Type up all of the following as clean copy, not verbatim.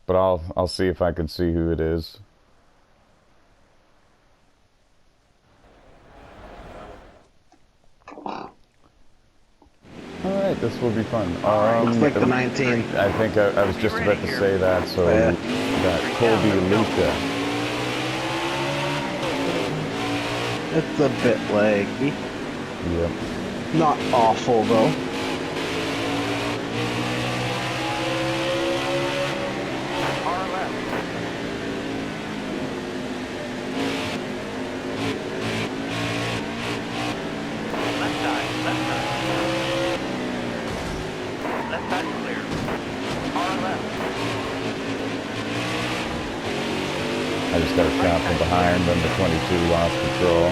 but I'll see if I can see who it is. Alright, this will be fun. Looks like the 19. I think I was just about to say that, so Yeah. we got Colby Luca. It's a bit laggy. Yep. Not awful though. Far left. Left side, left side. Left side clear. Far left. I just got a shot from behind, then the 22 lost control.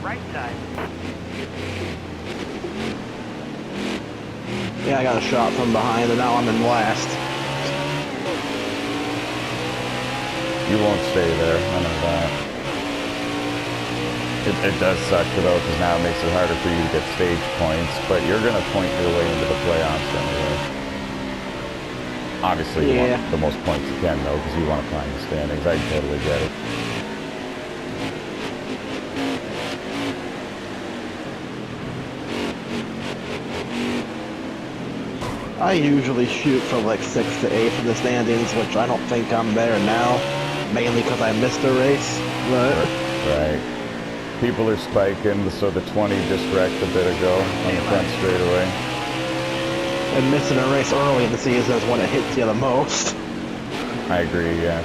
Right side. Yeah, I got a shot from behind and now I'm in last. You won't stay there, none of that. It does suck though, because now it makes it harder for you to get stage points, but you're going to point your way into the playoffs anyway. Obviously you Yeah. want the most points you can though, because you want to climb the standings. I totally get it. I usually shoot for like 6 to 8 for the standings, which I don't think I'm there now. Mainly because I missed a race. But Right. People are spiking, so the 20 just wrecked a bit ago on the front straightaway. and missing a race early in the season is when it hits you the most. I agree, yes.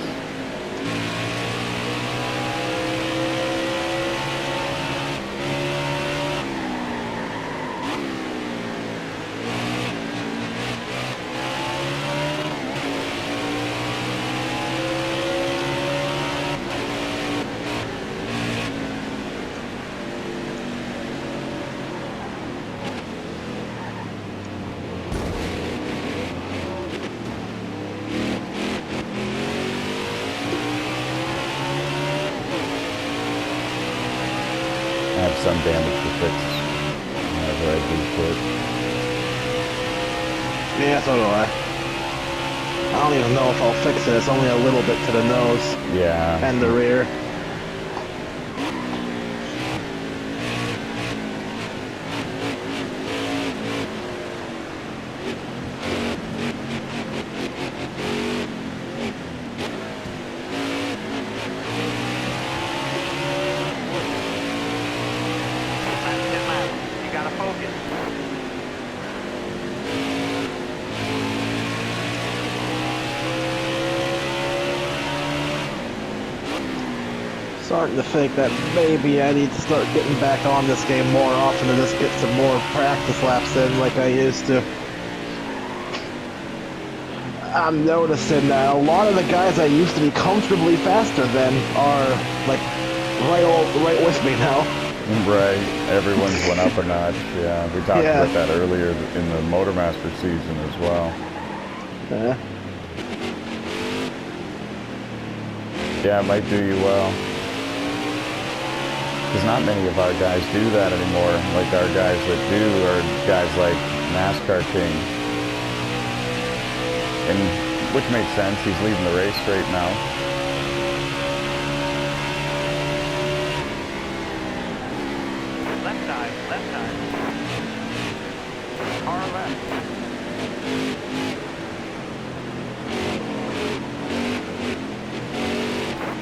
I have some damage to fix whenever I do quit. Yeah, so do I. I don't even know if I'll fix it. It's only a little bit to the nose Yeah. and the rear. Last 10 laps. You gotta focus. Starting to think that maybe I need to start getting back on this game more often and just get some more practice laps in like I used to. I'm noticing that a lot of the guys I used to be comfortably faster than are like right with me now. Right. Everyone's went up a notch. Yeah. We talked Yeah. about that earlier in the Motormaster season as well. Yeah, it might do you well. Because not many of our guys do that anymore. Like our guys that do are guys like NASCAR King. And which makes sense. He's leading the race right now. Left side, left side. Far left.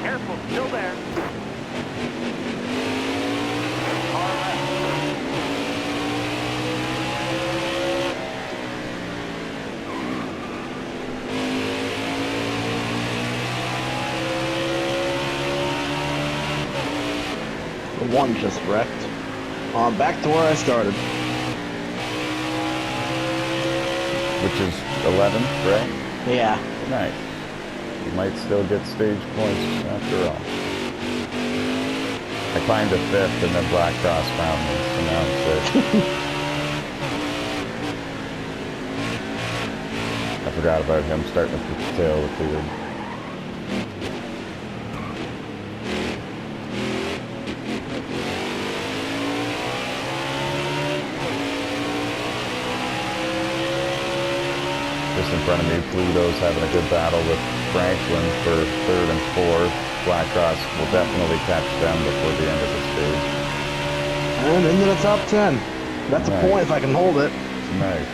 Careful, still there. Far left. The one just wrecked. Back to where I started. Which is 11th, right? Yeah. Nice. You might still get stage points after all. I climbed to 5th and then Black Cross found me, so now I'm 6th. I forgot about him starting at the tail of the field. just in front of me, Pluto's having a good battle with Franklin for 3rd and 4th. Blackross will definitely catch them before the end of the stage. And into the top 10. That's a Nice. point if I can hold it. Nice.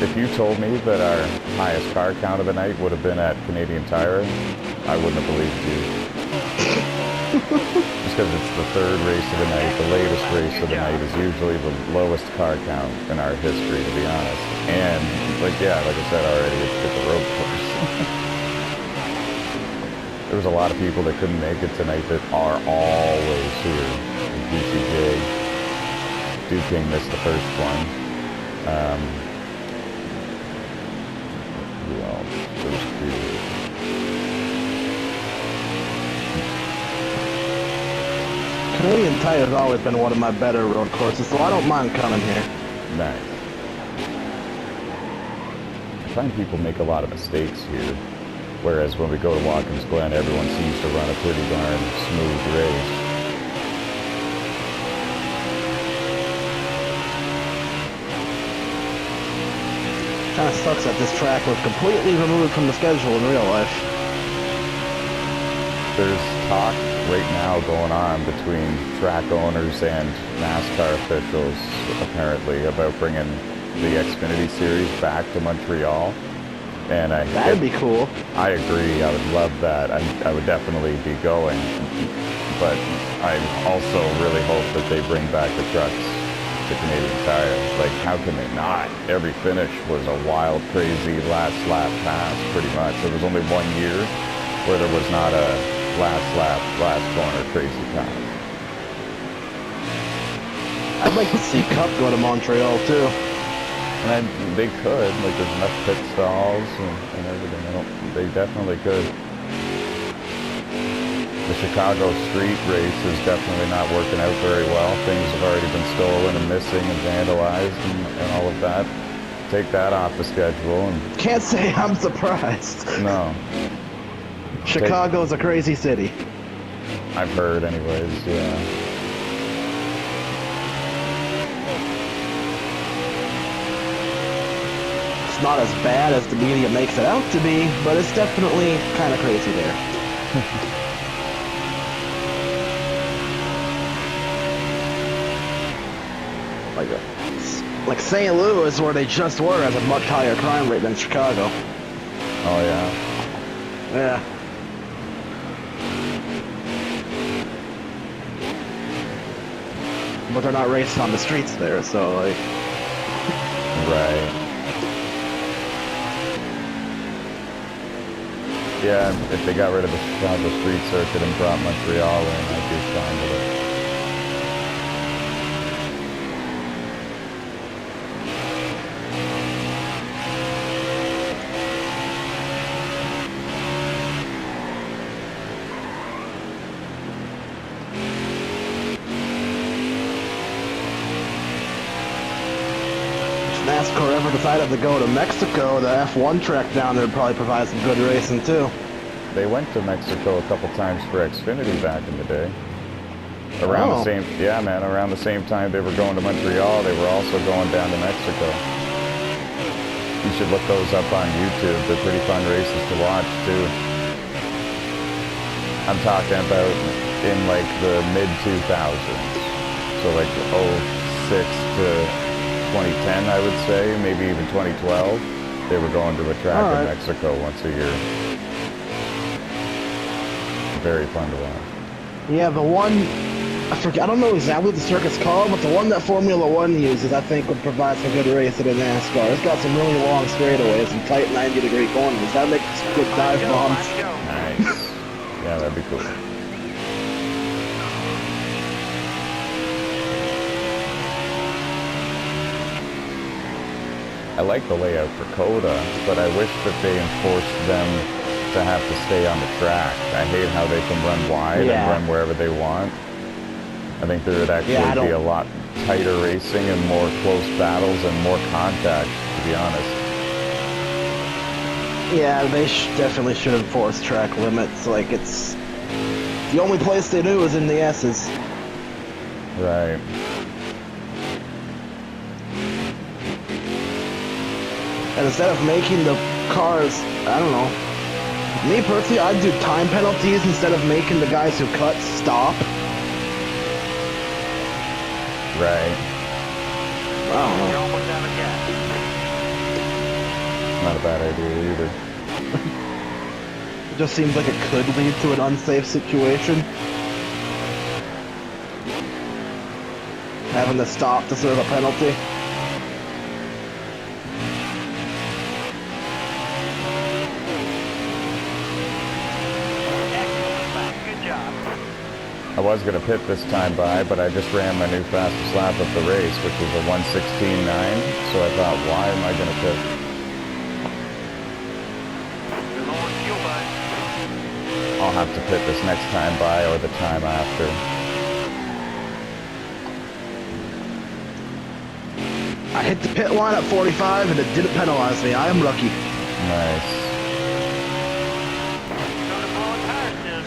If you told me that our highest car count of the night would have been at Canadian Tire, I wouldn't have believed you. Just because it's the 3rd race of the night, the latest race of the night is usually the lowest car count in our history, to be honest. And, like I said already, it's a road course. There was a lot of people that couldn't make it tonight that are always here. DCJ, Duke King missed the first one. Who else? There's 2. Canadian Tire has always been one of my better road courses, so I don't mind coming here. Nice. I find people make a lot of mistakes here, whereas when we go to Watkins Glen, everyone seems to run a pretty darn smooth race. Kind of sucks that this track was completely removed from the schedule in real life. There's talk right now going on between track owners and NASCAR officials, apparently, about bringing the Xfinity Series back to Montreal. And That'd be cool. I agree. I would love that. I would definitely be going. But I also really hope that they bring back the trucks to Canadian Tire. Like, how can they not? Every finish was a wild, crazy last lap pass, pretty much. There was only 1 year where there was not a last lap, last corner crazy pass. I'd like to see Cup go to Montreal too. And they could. Like, there's enough pit stalls and everything. They definitely could. The Chicago street race is definitely not working out very well. Things have already been stolen and missing and vandalized and all of that. Take that off the schedule. And Can't say I'm surprised. no. Chicago's a crazy city. I've heard anyways, yeah. It's not as bad as the media makes it out to be, but it's definitely kind of crazy there. Like St. Louis, where they just were, has a much higher crime rate than Chicago. Oh yeah. Yeah. But they're not racing on the streets there, so like... Right. Yeah, if they got rid of the Chicago street circuit and brought Montreal in, I'd be fine with it. NASCAR ever decided to go to Mexico, the F1 track down there would probably provide some good racing too. They went to Mexico a couple times for Xfinity back in the day. Around the same, yeah, man, around the same time they were going to Montreal, they were also going down to Mexico. You should look those up on YouTube. They're pretty fun races to watch too. I'm talking about in like the mid 2000s. So like 06 to 2010, I would say, maybe even 2012. They were going to a track in Mexico once a year. Very fun to watch. Yeah, the one, I forget, I don't know exactly what the circuit's called, but the one that Formula One uses, I think, would provide some good racing in NASCAR. It's got some really long straightaways and tight 90-degree corners. That makes good dive bombs. Nice. Yeah, that'd be cool. I like the layout for COTA, but I wish that they enforced them to have to stay on the track. I hate how they can run wide and run wherever they want. I think there would actually be a lot tighter racing and more close battles and more contact, to be honest. Yeah, they definitely should enforce track limits. Like, it's... The only place they do is in the S's. Right. And instead of making the cars, I don't know. Me personally, I'd do time penalties instead of making the guys who cut stop. Right. I don't You're know. almost out of gas. Not a bad idea either. It just seems like it could lead to an unsafe situation. Having to stop to serve a penalty. Excellent back. Good job. I was going to pit this time by, but I just ran my new fastest lap of the race, which was a 1:16.9. So I thought, why am I going to pit? You're low on fuel, bud. I'll have to pit this next time by or the time after. I hit the pit line at 45 and it didn't penalize me. I am lucky. Nice. Going to blow a tire soon.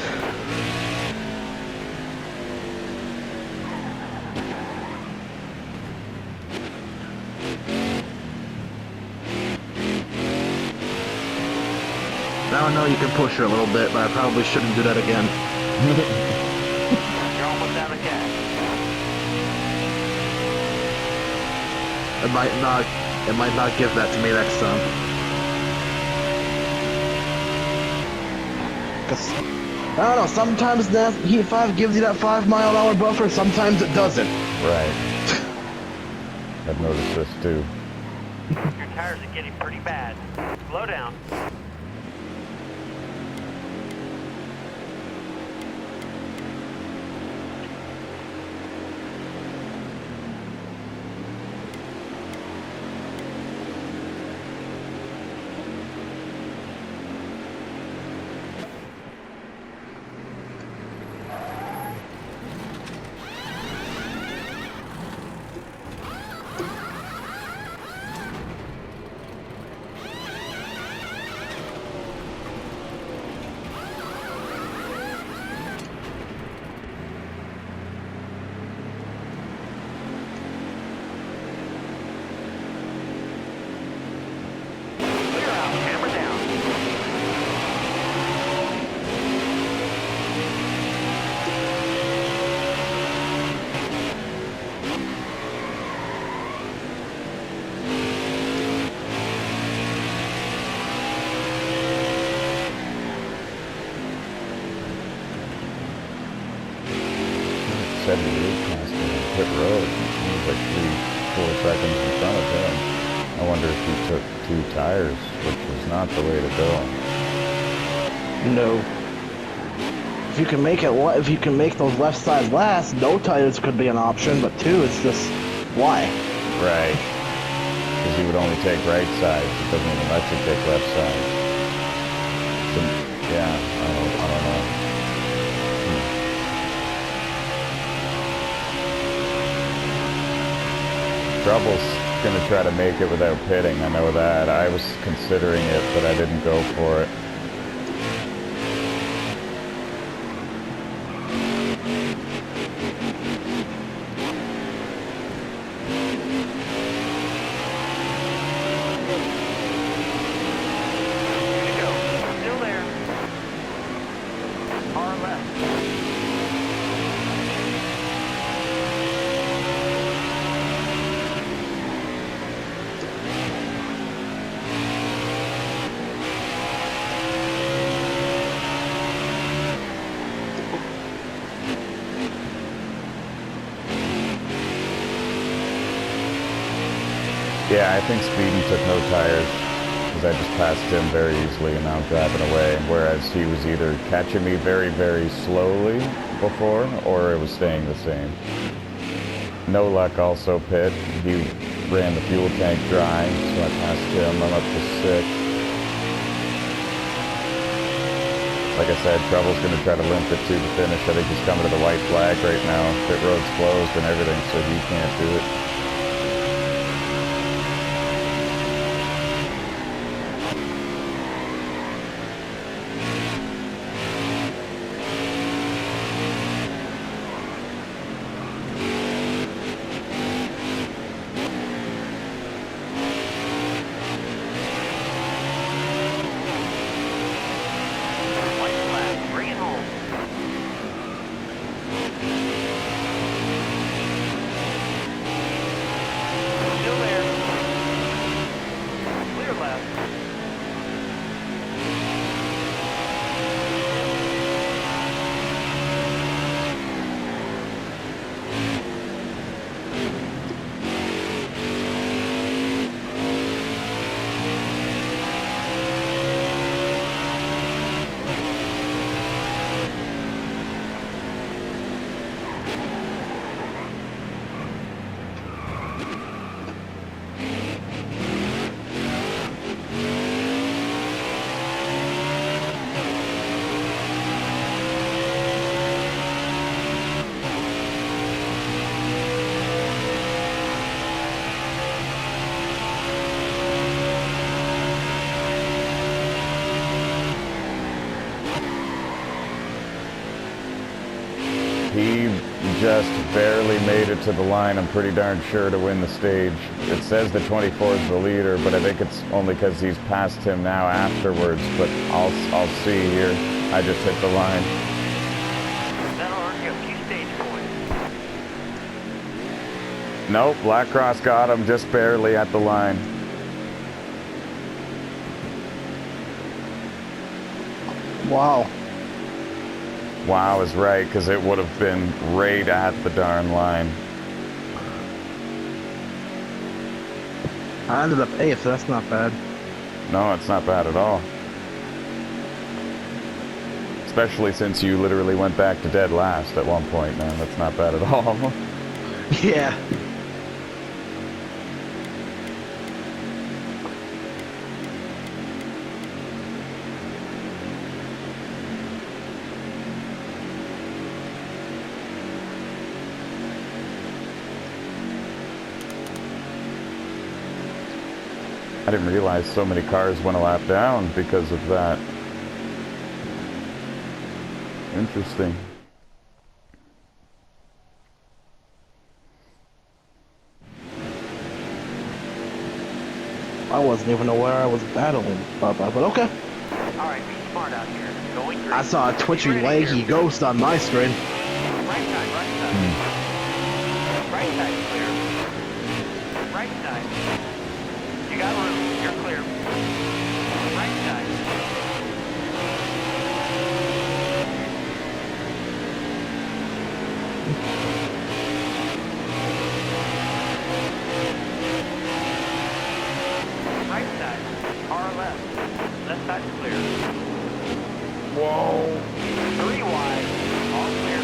Now I know you can push her a little bit, but I probably shouldn't do that again. You're almost out of gas. It might not give that to me next time. 'Cause, I don't know, sometimes Heat 5 gives you that 5-mile-an-hour buffer, sometimes it doesn't. Right. I've noticed this too. Your tires are getting pretty bad. Slow down. Clear out. Hammer down. Said he was past me on pit road. He was like 3-4 seconds in front of him. I wonder if he took 2 tires, which was not the way to go. No. If you can make those left sides last, no tires could be an option, but 2, it's just, why? Right. Because he would only take right sides. It doesn't even let you take left sides. So, yeah, I don't know. Trouble's gonna try to make it without pitting, I know that. I was considering it, but I didn't go for it. Here you go. Still there. Far left. Yeah, I think Speedy took no tires because I just passed him very easily and now I'm driving away. Whereas he was either catching me very, very slowly before or it was staying the same. No luck also pit. He ran the fuel tank dry, so I passed him. I'm up to 6. Like I said, Trouble's going to try to limp it to the finish. I think he's coming to the white flag right now. Pit road's closed and everything, so he can't do it. He just barely made it to the line, I'm pretty darn sure, to win the stage. It says the 24 is the leader, but I think it's only because he's passed him now afterwards, but I'll see here. I just hit the line. That'll earn you a few stage points. Nope, Black Cross got him just barely at the line. Wow. Wow is right, because it would have been right at the darn line. I ended up 8th, so that's not bad. No, it's not bad at all. Especially since you literally went back to dead last at one point, man. That's not bad at all. Yeah. I didn't realize so many cars went a lap down because of that. Interesting. I wasn't even aware I was battling Bubba, but okay. Alright, be smart out here. Going green. I saw a twitchy, Be ready leggy here. ghost on my screen. Right side, right side. Right side clear. Right side. You got room. You're clear. Right side. Right side. Car left. Left side's clear. Whoa. 3 wide. All clear.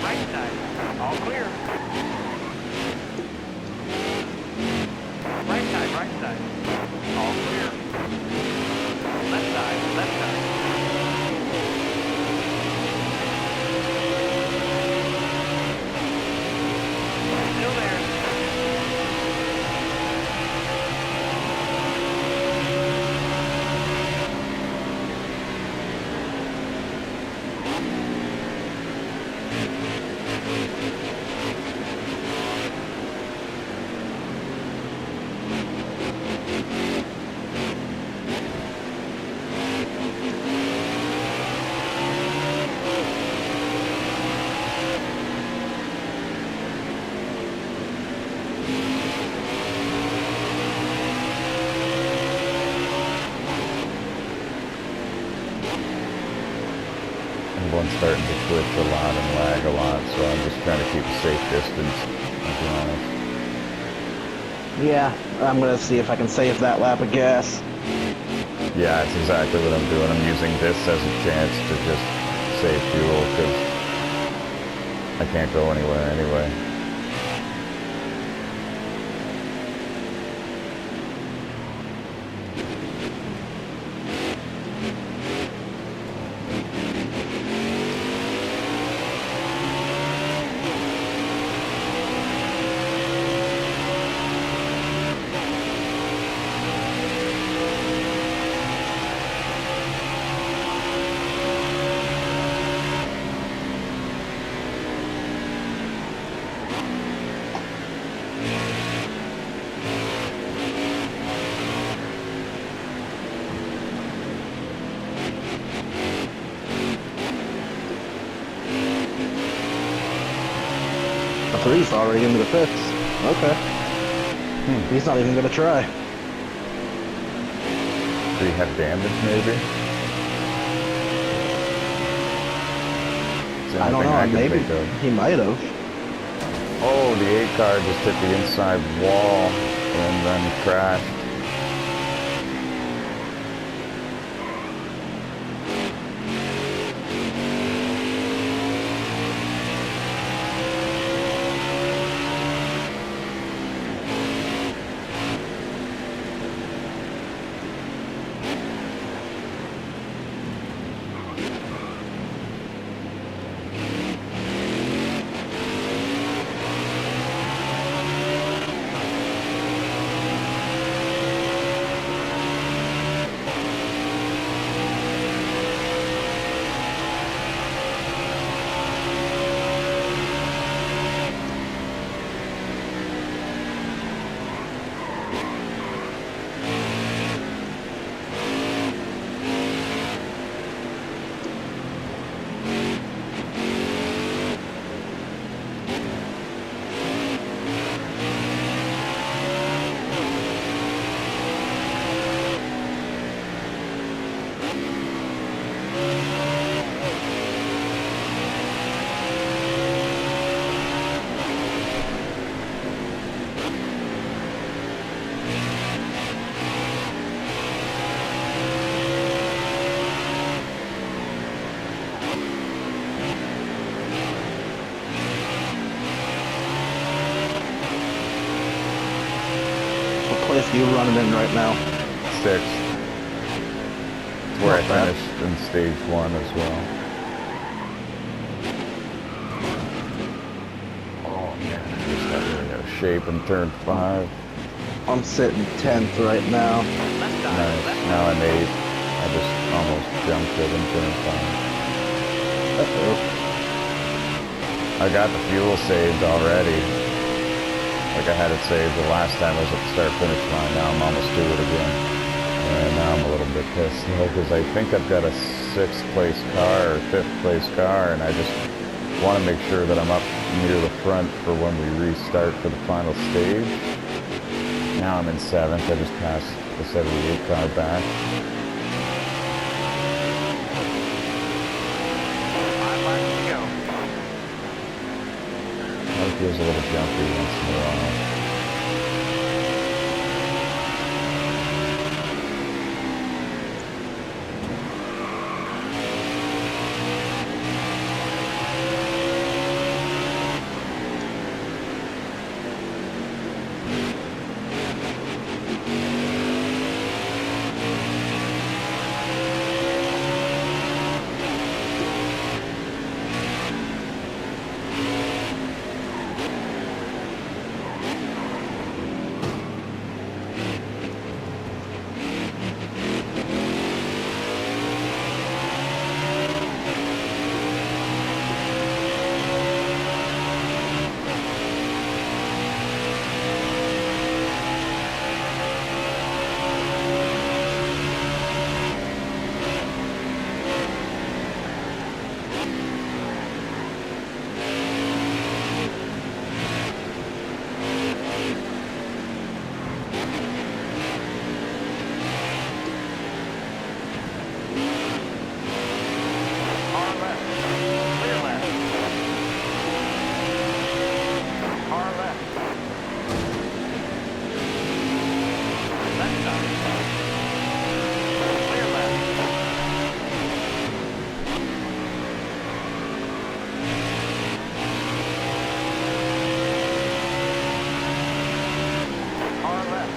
Right side. All clear. Right side, right side. All clear. Left side, left side. Still there. Everyone's starting to twitch a lot and lag a lot, so I'm just trying to keep a safe distance, I'll be honest. Yeah, I'm gonna see if I can save that lap of gas. Yeah, that's exactly what I'm doing. I'm using this as a chance to just save fuel, because I can't go anywhere anyway. The 3's already into the 5th. Okay. He's not even gonna try. Do you have damage, maybe? It's the I only don't thing know, can maybe think of. he might have. Oh, the 8 car just hit the inside wall and then crashed. place are you running in right now? 6th. It's where I Not bad. finished in stage 1 as well. Oh man, I just got really out of shape in turn 5. I'm sitting 10th right now. Left side, Nice. left Now side. I'm 8th. I just almost jumped it in turn 5. Uh-oh. I got the fuel saved already. Like I had it saved the last time I was at the start-finish line. Now I'm almost to it again. And now I'm a little bit pissed because I think I've got a 6th place car or 5th place car, and I just want to make sure that I'm up near the front for when we restart for the final stage. Now I'm in 7th. I just passed the 78 car back. 5 laps to go. It feels a little jumpy once in a while. Car left. Clear left. Car left. Left side. Clear left. Car left.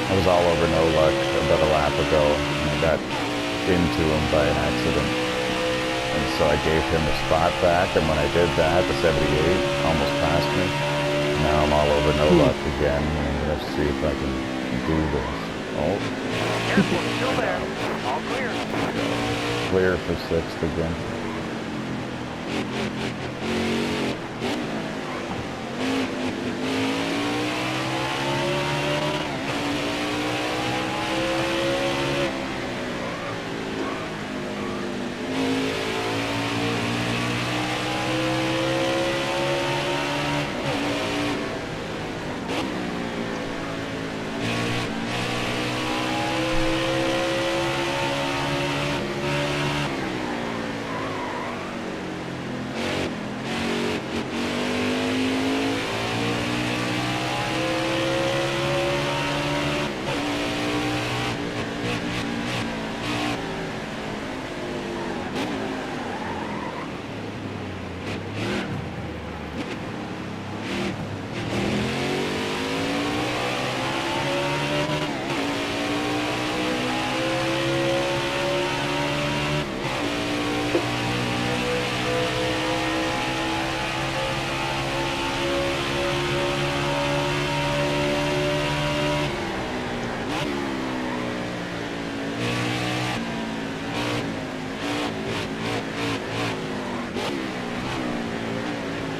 I was all over no luck about a lap ago, and I got into him by an accident. And so I gave him the spot back, and when I did that, the 78 almost passed me. Now I'm all over no luck again, and I'm going to see if I can do this. Oh, Careful, still there. All clear. clear for 6th again.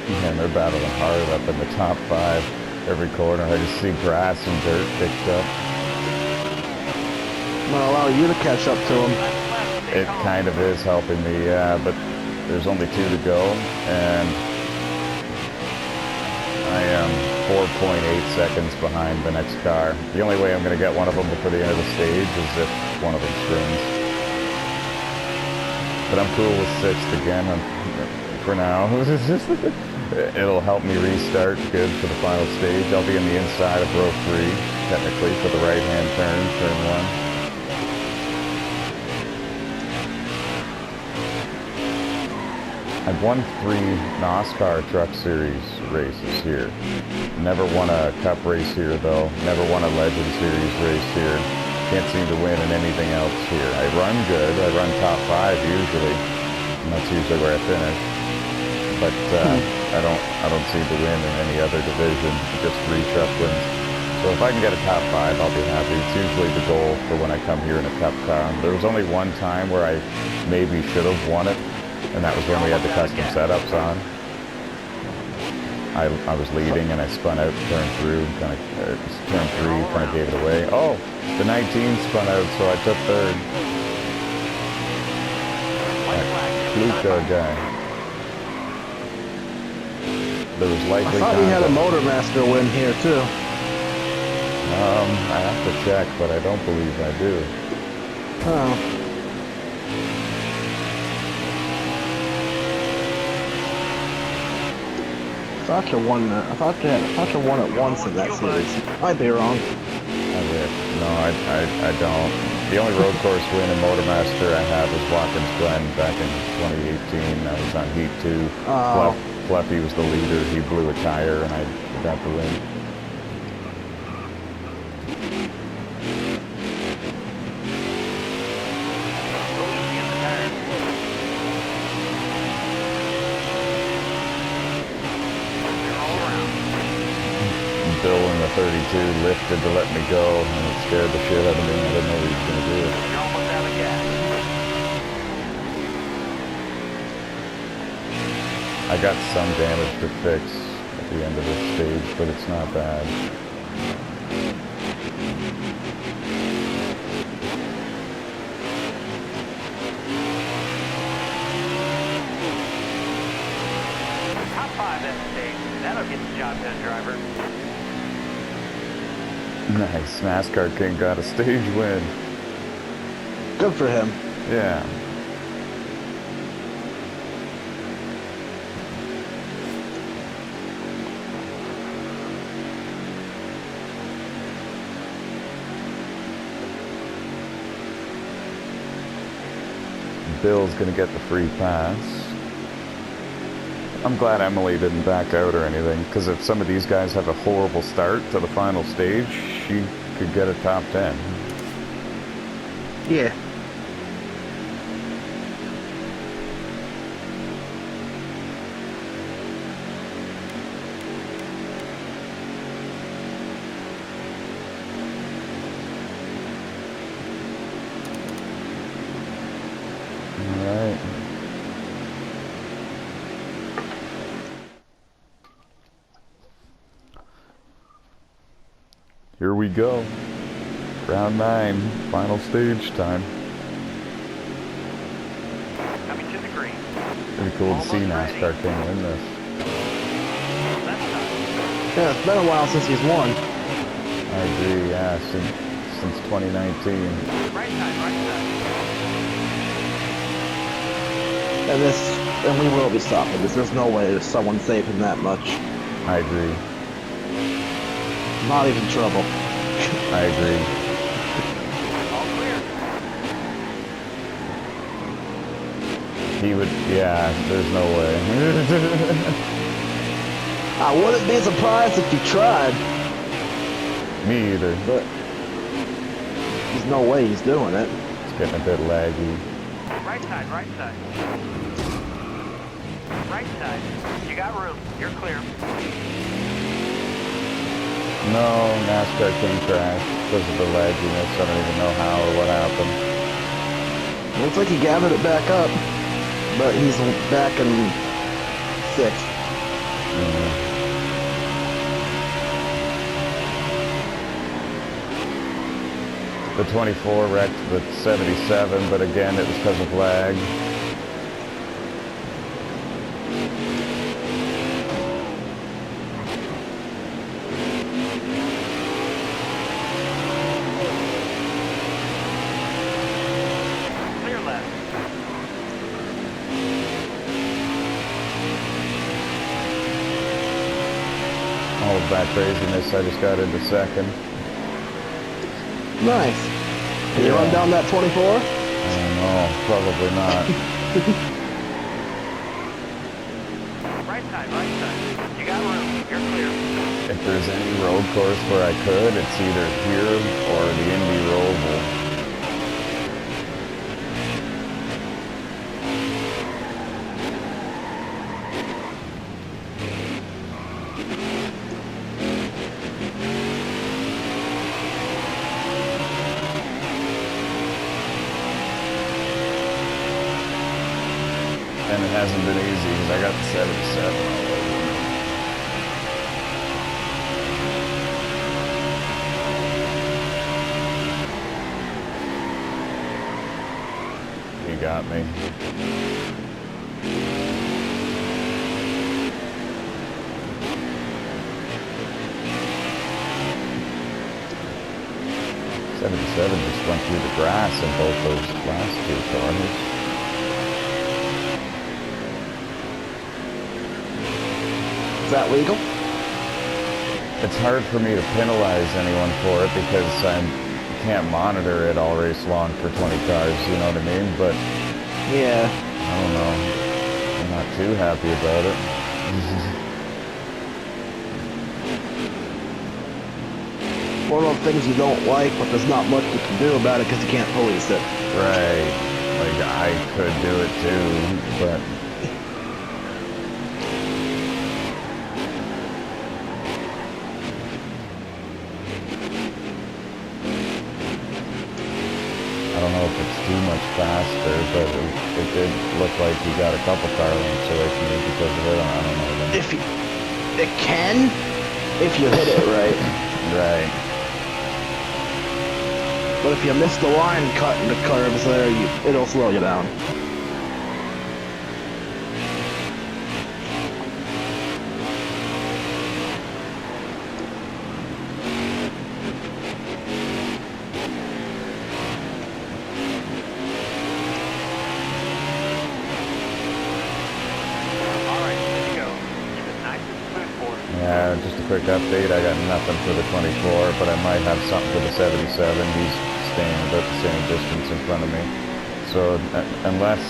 Man, they're battling hard up in the top 5. Every corner, I just see grass and dirt picked up. I'm gonna allow you to catch up to him. Left, stay It calm. kind of is helping me, yeah, but there's only 2 to go, and I am 4.8 seconds behind the next car. The only way I'm going to get one of them before the end of the stage is if one of them spins. But I'm cool with 6th again for now. It'll help me restart good for the final stage. I'll be on the inside of row 3, technically, for the right-hand turn 1. I've won 3 NOSSCAR Truck Series races here. Never won a Cup race here, though. Never won a Legend Series race here. Can't seem to win in anything else here. I run good. I run top 5 usually, and that's usually where I finish. But I don't seem to win in any other division. Just 3 Truck wins. So if I can get a top 5, I'll be happy. It's usually the goal for when I come here in a Cup car. There was only one time where I maybe should have won it, and that was when we had the custom setups on. I was leading and I spun out, turned through, turn 3, kind of gave it away. Oh, the 19 spun out, so I took 3rd. Luca guy. There was likely. I thought we had a Motormaster win here too. I have to check, but I don't believe I do. Oh. I thought you won it once in that series. Might be wrong. No, I don't. The only road course win in Motormaster I have is Watkins Glen back in 2018. I was on Heat 2. Oh. Fluffy was the leader. He blew a tire and I got the win. Bill in the 32 lifted to let me go, and it scared the shit out of me. I didn't know he was going to do it. You're almost out of gas. I got some damage to fix at the end of this stage, but it's not bad. Top 5 at the stage. That'll get the job done, driver. Nice. NASCAR King got a stage win. Good for him. Yeah. Bill's gonna get the free pass. I'm glad Emily didn't back out or anything, because if some of these guys have a horrible start to the final stage, she could get a top 10. Yeah. All right. Here we go. Round 9, final stage time. Coming to the green. Pretty cool to see NASCAR King win this. Left side. Yeah, it's been a while since he's won. I agree, yeah, since 2019. Right side. And we will be stopping this. There's no way there's someone saving that much. I agree. Not even trouble. I agree. All clear. He would, yeah, there's no way. I wouldn't be surprised if he tried, Me either. but there's no way he's doing it. It's getting a bit laggy. Right side. Right side. You got room. You're clear. No, NASCAR King crashed because of the lagginess. I don't even know how or what happened. Looks like he gathered it back up, but he's back in 6th. The 24 wrecked the 77, but again, it was because of lag. that craziness. I just got into second. Nice. Can you Yeah. run down that 24? I don't know, probably not. Right side, right side. You got room. You're clear. If there's any road course where I could, it's either here or the Indy Roval. And it hasn't been easy because I got the 77 all over me. He got me. '77 just went through the grass in both those last two corners. Is that legal? It's hard for me to penalize anyone for it because I can't monitor it all race long for 20 cars, you know what I mean? But Yeah. I don't know. I'm not too happy about it. One of the things you don't like, but there's not much you can do about it because you can't police it. Right. Like, I could do it too, but... I don't know if it's too much faster, but it did look like you got a couple car lengths away from me because of it. I don't know. If you, it can, if you hit it right. Right. But if you miss the line cutting the curves there, it'll slow you down. All right, there you go. Keep it nice and smooth for us. Yeah, just a quick update. I got nothing for the 24, but I might have something for the 77. He's staying about the same distance in front of me. So unless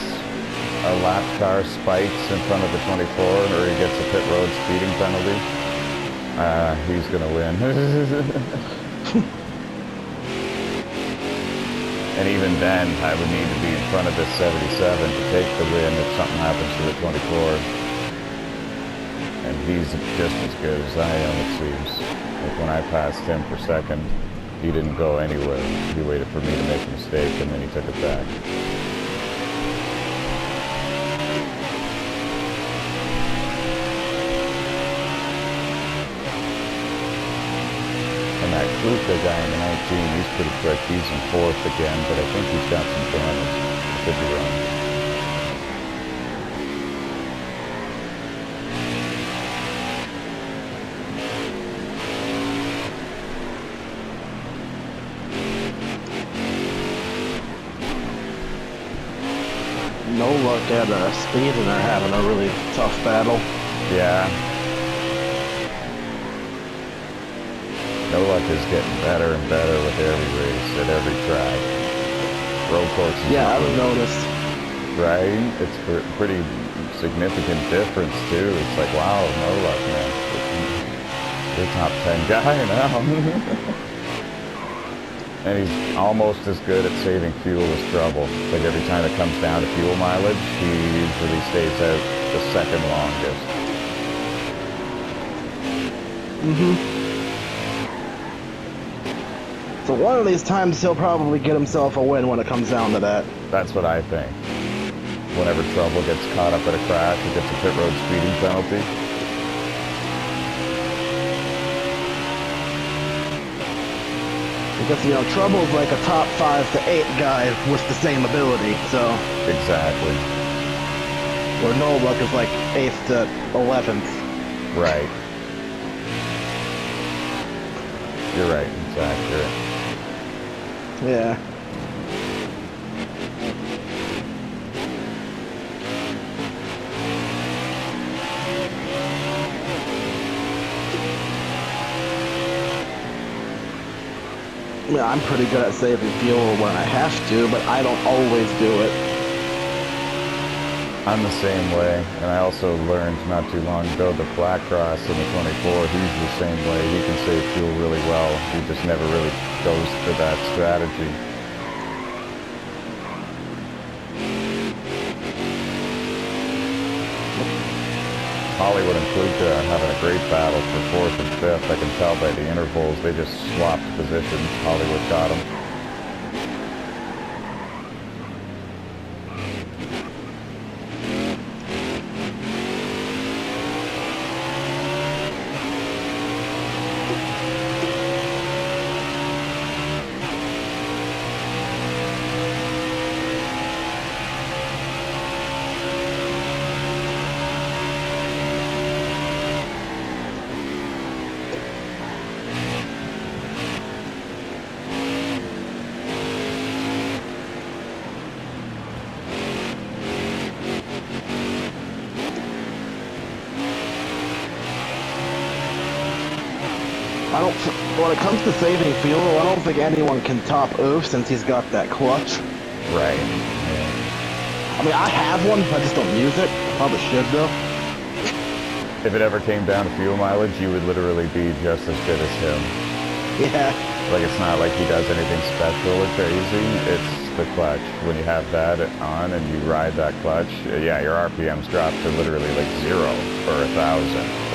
a lap car spikes in front of the 24 or he gets a pit road speeding penalty, he's going to win. And even then, I would need to be in front of this 77 to take the win if something happens to the 24. And he's just as good as I am, it seems. Like when I passed him for second, he didn't go anywhere. He waited for me to make a mistake and then he took it back. And that Kluka guy in the 19, he's pretty quick. He's in fourth again, but I think he's got some damage. I could be wrong. No luck at speed, and they're having a really tough battle. Yeah. No luck is getting better and better with every race, at every track. Road courses. Yeah, I've improve, noticed. right? It's a pretty significant difference too. It's like, wow, no luck, man. You're top 10 guy now. And he's almost as good at saving fuel as trouble. Like every time it comes down to fuel mileage, he usually stays out the second longest. So one of these times he'll probably get himself a win when it comes down to that. That's what I think. Whenever trouble gets caught up at a crash, he gets a pit road speeding penalty. Because, you know, Trouble's like a top 5 to 8 guy with the same ability, so... Exactly. Where No Luck is like 8th to 11th. Right. You're right. It's accurate. Yeah. mean, I'm pretty good at saving fuel when I have to, but I don't always do it. I'm the same way, and I also learned not too long ago the Black Cross in the 24, he's the same way. He can save fuel really well. He just never really goes to that strategy. Hollywood and Kluka are having a great battle for 4th and 5th. I can tell by the intervals. They just swapped positions. Hollywood got him. When it comes to saving fuel, I don't think anyone can top Oof since he's got that clutch. Right. Yeah. I mean, I have one, I just don't use it. Probably should, though. If it ever came down to fuel mileage, you would literally be just as good as him. Yeah. Like, it's not like he does anything special or crazy. It's the clutch. When you have that on and you ride that clutch, yeah, your RPMs drop to literally like 0 or 1,000.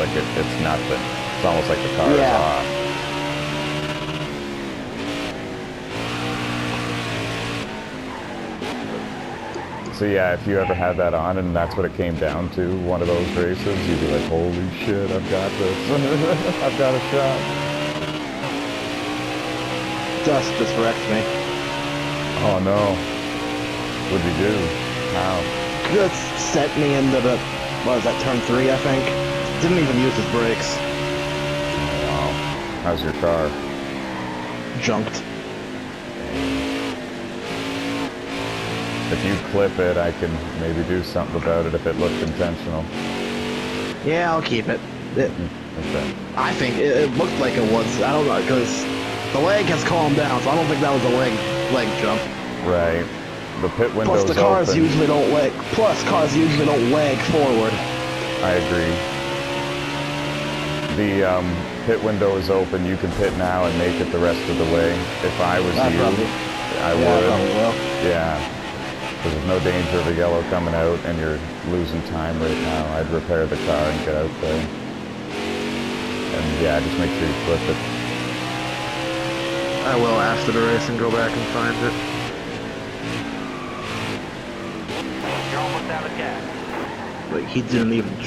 Like, it's nothing. It's almost like the car is off. So yeah, if you ever had that on and that's what it came down to, one of those races, you'd be like, holy shit, I've got this. I've got a shot. Dust just wrecked me. Oh no. What'd you do? How? Just sent me into the, what was that, turn 3, I think? Didn't even use his brakes. Wow. How's your car? Junked. If you clip it, I can maybe do something about it if it looked intentional. Yeah, I'll keep it. Okay. I think it looked like it was. I don't know, because the leg has calmed down, so I don't think that was a leg jump. Right. The pit window's Plus, the cars open. usually don't leg. Plus, cars usually don't leg forward. I agree. The pit window is open. You can pit now and make it the rest of the way. If I was you, I would. I probably will. Yeah. Because there's no danger of a yellow coming out and you're losing time right now. I'd repair the car and get out there. And yeah, just make sure you flip it. I will after the race and go back and find it. You're almost out of gas. Like,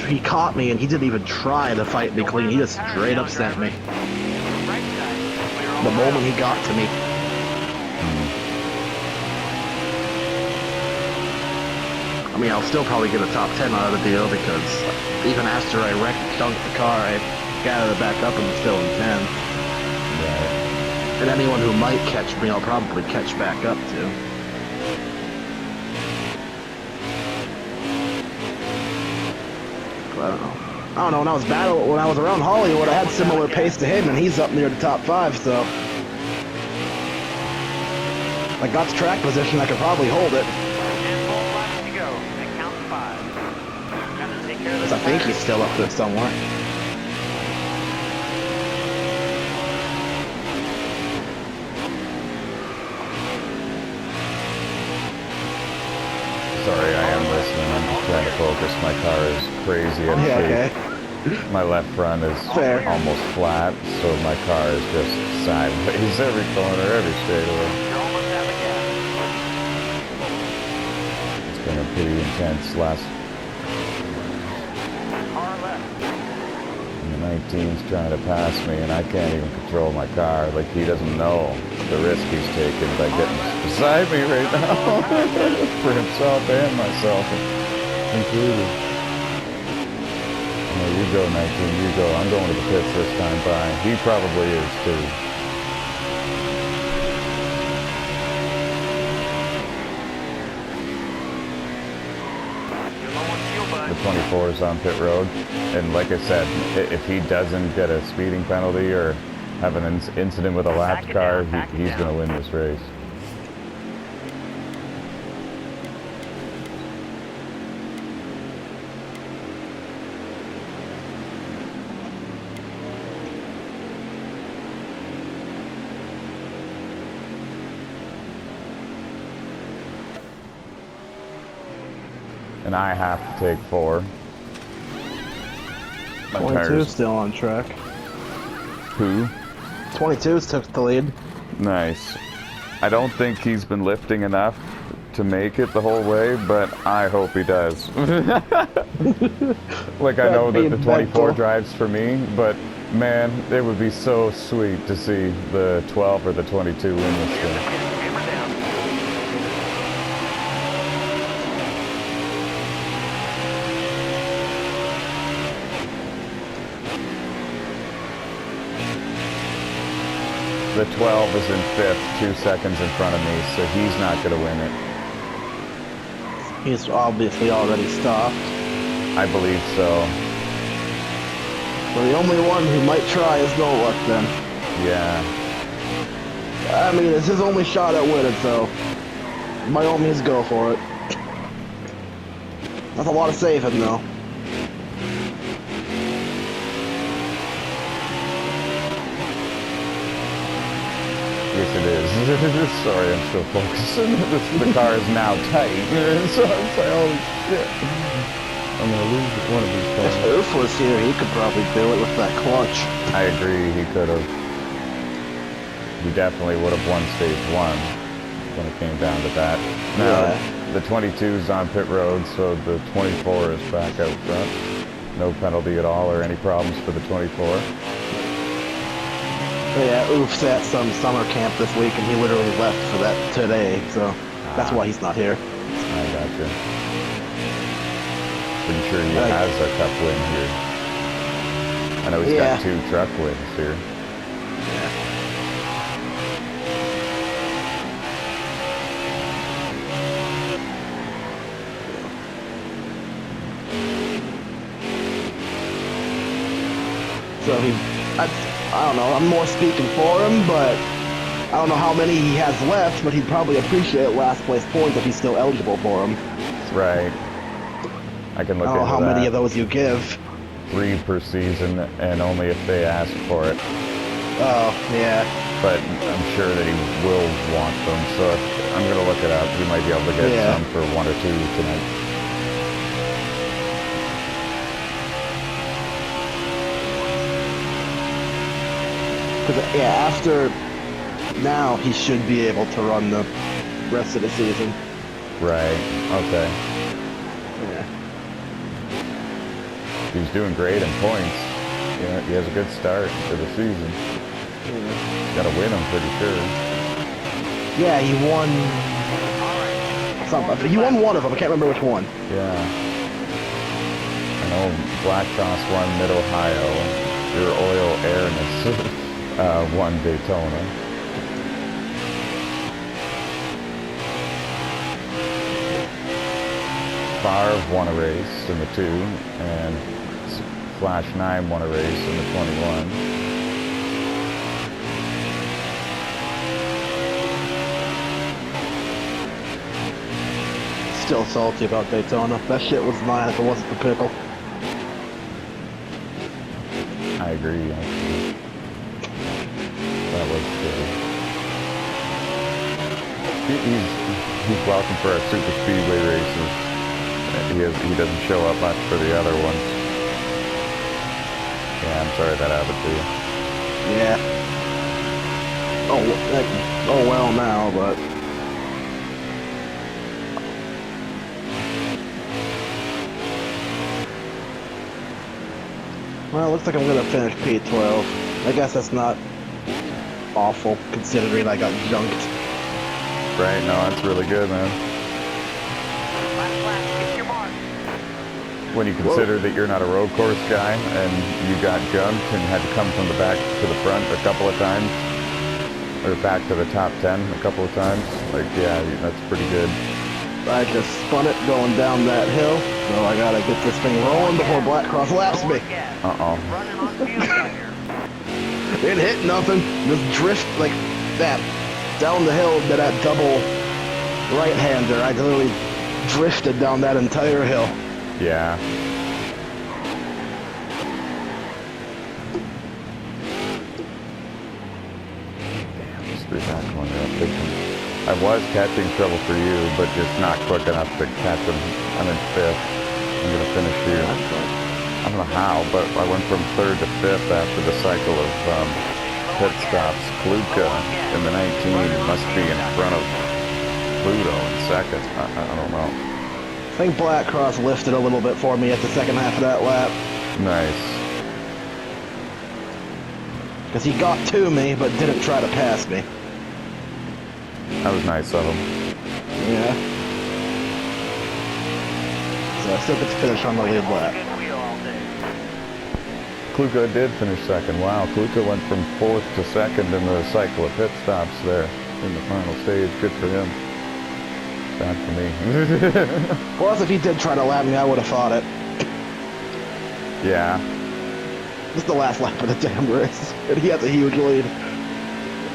he caught me and he didn't even try to fight me clean. He just straight up sent me. Right side, clear all The around. moment he got to me. I mean, I'll still probably get a top 10 out of the deal because even after I dunked the car, I gathered it back up and was still in 10. Right. And anyone who might catch me, I'll probably catch back up to. But I don't know. When I was around Hollywood, I had similar pace to him, and he's up near the top 5, so. I got to track position, I could probably hold it. I think he's still up there somewhere. Sorry, I am listening. I'm just trying to focus. My car is crazy out of shape. Okay. My left front is Fair. almost flat, so my car is just sideways every corner, every straightaway. You're almost out of gas. It's been a pretty intense last. Car left. And the 19's trying to pass me, and I can't even control my car. Like, he doesn't know the risk he's taking by getting beside me right now. For himself and myself included. No, you go, 19, you go. I'm going to the pits this time by. He probably is, too. You're low on fuel, bud. The 24 is on pit road, and like I said, if he doesn't get a speeding penalty or have an incident with a lapped car, back it he's down. going to win this race. And I have to take 4. My 22 tires. still on track. Who? 22's took the lead. Nice. I don't think he's been lifting enough to make it the whole way, but I hope he does. Like, I know that the 24 drives for me, but man, it would be so sweet to see the 12 or the 22 win this thing. Hammer down. The 12 is in 5th, 2 seconds in front of me, so he's not going to win it. He's obviously already stopped. I believe so. So the only one who might try is Noluk then. Yeah. I mean, it's his only shot at winning, so by all means go for it. That's a lot of saving though. Yes, it is. Sorry, I'm still focusing. The car is now tight. So it's like, holy shit. I'm going to lose one of these If cars. Oof was here, he could probably do it with that clutch. I agree, he could have. He definitely would have won stage 1 when it came down to that. Now, the 22's on pit road, so the 24 is back out front. No penalty at all or any problems for the 24. But yeah, Oof's at some summer camp this week, and he literally left for that today, so that's why he's not here. I gotcha. Pretty sure he has a cup win here. I know he's got 2 truck wins here. So I don't know, I'm more speaking for him, but I don't know how many he has left, but he'd probably appreciate last place points if he's still eligible for them. Right. I can look I don't know into how many that. of those you give. 3 per season, and only if they ask for it. Oh, yeah. But I'm sure that he will want them, so I'm going to look it up. We might be able to get some for 1 or 2 tonight. Because, yeah, after now, he should be able to run the rest of the season. Right, okay. Yeah. He's doing great in points. Yeah, he has a good start to the season. Got to win, I'm pretty sure. Yeah, he won something. He won one of them. I can't remember which one. Yeah. I know Black Cross won Mid-Ohio. Your Oil Airness won Daytona. Favre won a race in the 2, and Flash 9 won a race in the 21. Still salty about Daytona. That shit was mine if it wasn't for Pickle. I agree, actually. That was good. He's welcome for our super speedway races. He doesn't show up much for the other ones. Yeah, I'm sorry that happened to you. Yeah. Oh well now, but well, looks like I'm gonna finish P12. I guess that's not awful considering I got junked. Right? No, that's really good, man. Last lap, get your mark. When you consider that you're not a road course guy and you got jumped and had to come from the back to the front a couple of times, or back to the top 10 a couple of times, like, yeah, that's pretty good. I just spun it going down that hill, so I gotta get this thing rolling before Black Cross laps me. Gas. Uh-oh. Running on fumes out here. Didn't hit nothing. Just drift like that down the hill to that double right-hander. I literally drifted down that entire hill. Yeah. Damn, screw that corner up big time. I was catching trouble for you, but just not quick enough to catch him. I'm in fifth. I'm gonna finish here. I don't know how, but I went from third to fifth after the cycle of pit stops. Kluka in the 19 must be in front of Pluto in second. I don't know. I think Black Cross lifted a little bit for me at the second half of that lap. Nice. Because he got to me, but didn't try to pass me. That was nice of him. Yeah. So I still get to finish on the lead lap. Kluka did finish second. Wow, Kluka went from fourth to second in the cycle of pit stops there in the final stage. Good for him. Bad for me. Plus, if he did try to lap me, I would have fought it. Yeah. This is the last lap of the damn race. And he has a huge lead.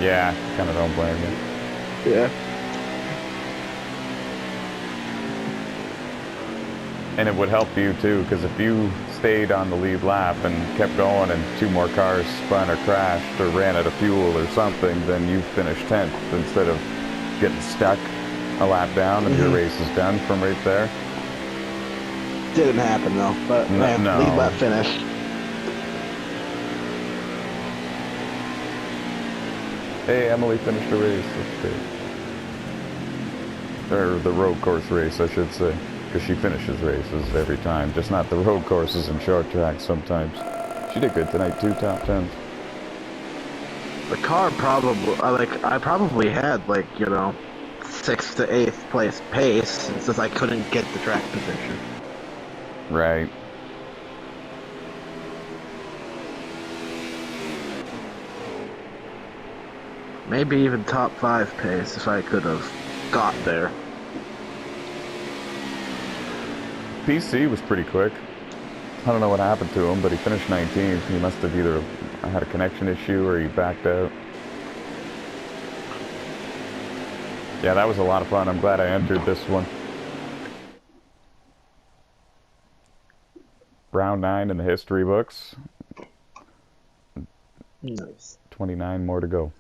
Yeah, kind of don't blame you. Yeah. And it would help you too, because if you stayed on the lead lap and kept going and two more cars spun or crashed or ran out of fuel or something, then you finished 10th instead of getting stuck a lap down and your race is done from right there. Didn't happen though, but man, no. lead lap finish. Hey, Emily finished the race. That's great. Or the road course race, I should say. Because she finishes races every time, just not the road courses and short tracks sometimes. She did good tonight, 2 top 10s. The car probably, I probably had, 6th to 8th place pace, since I couldn't get the track position. Right. Maybe even top 5 pace if I could have got there. PC was pretty quick. I don't know what happened to him, but he finished 19th. He must have either had a connection issue or he backed out. Yeah, that was a lot of fun. I'm glad I entered this one. Round 9 in the history books. Nice. 29 more to go.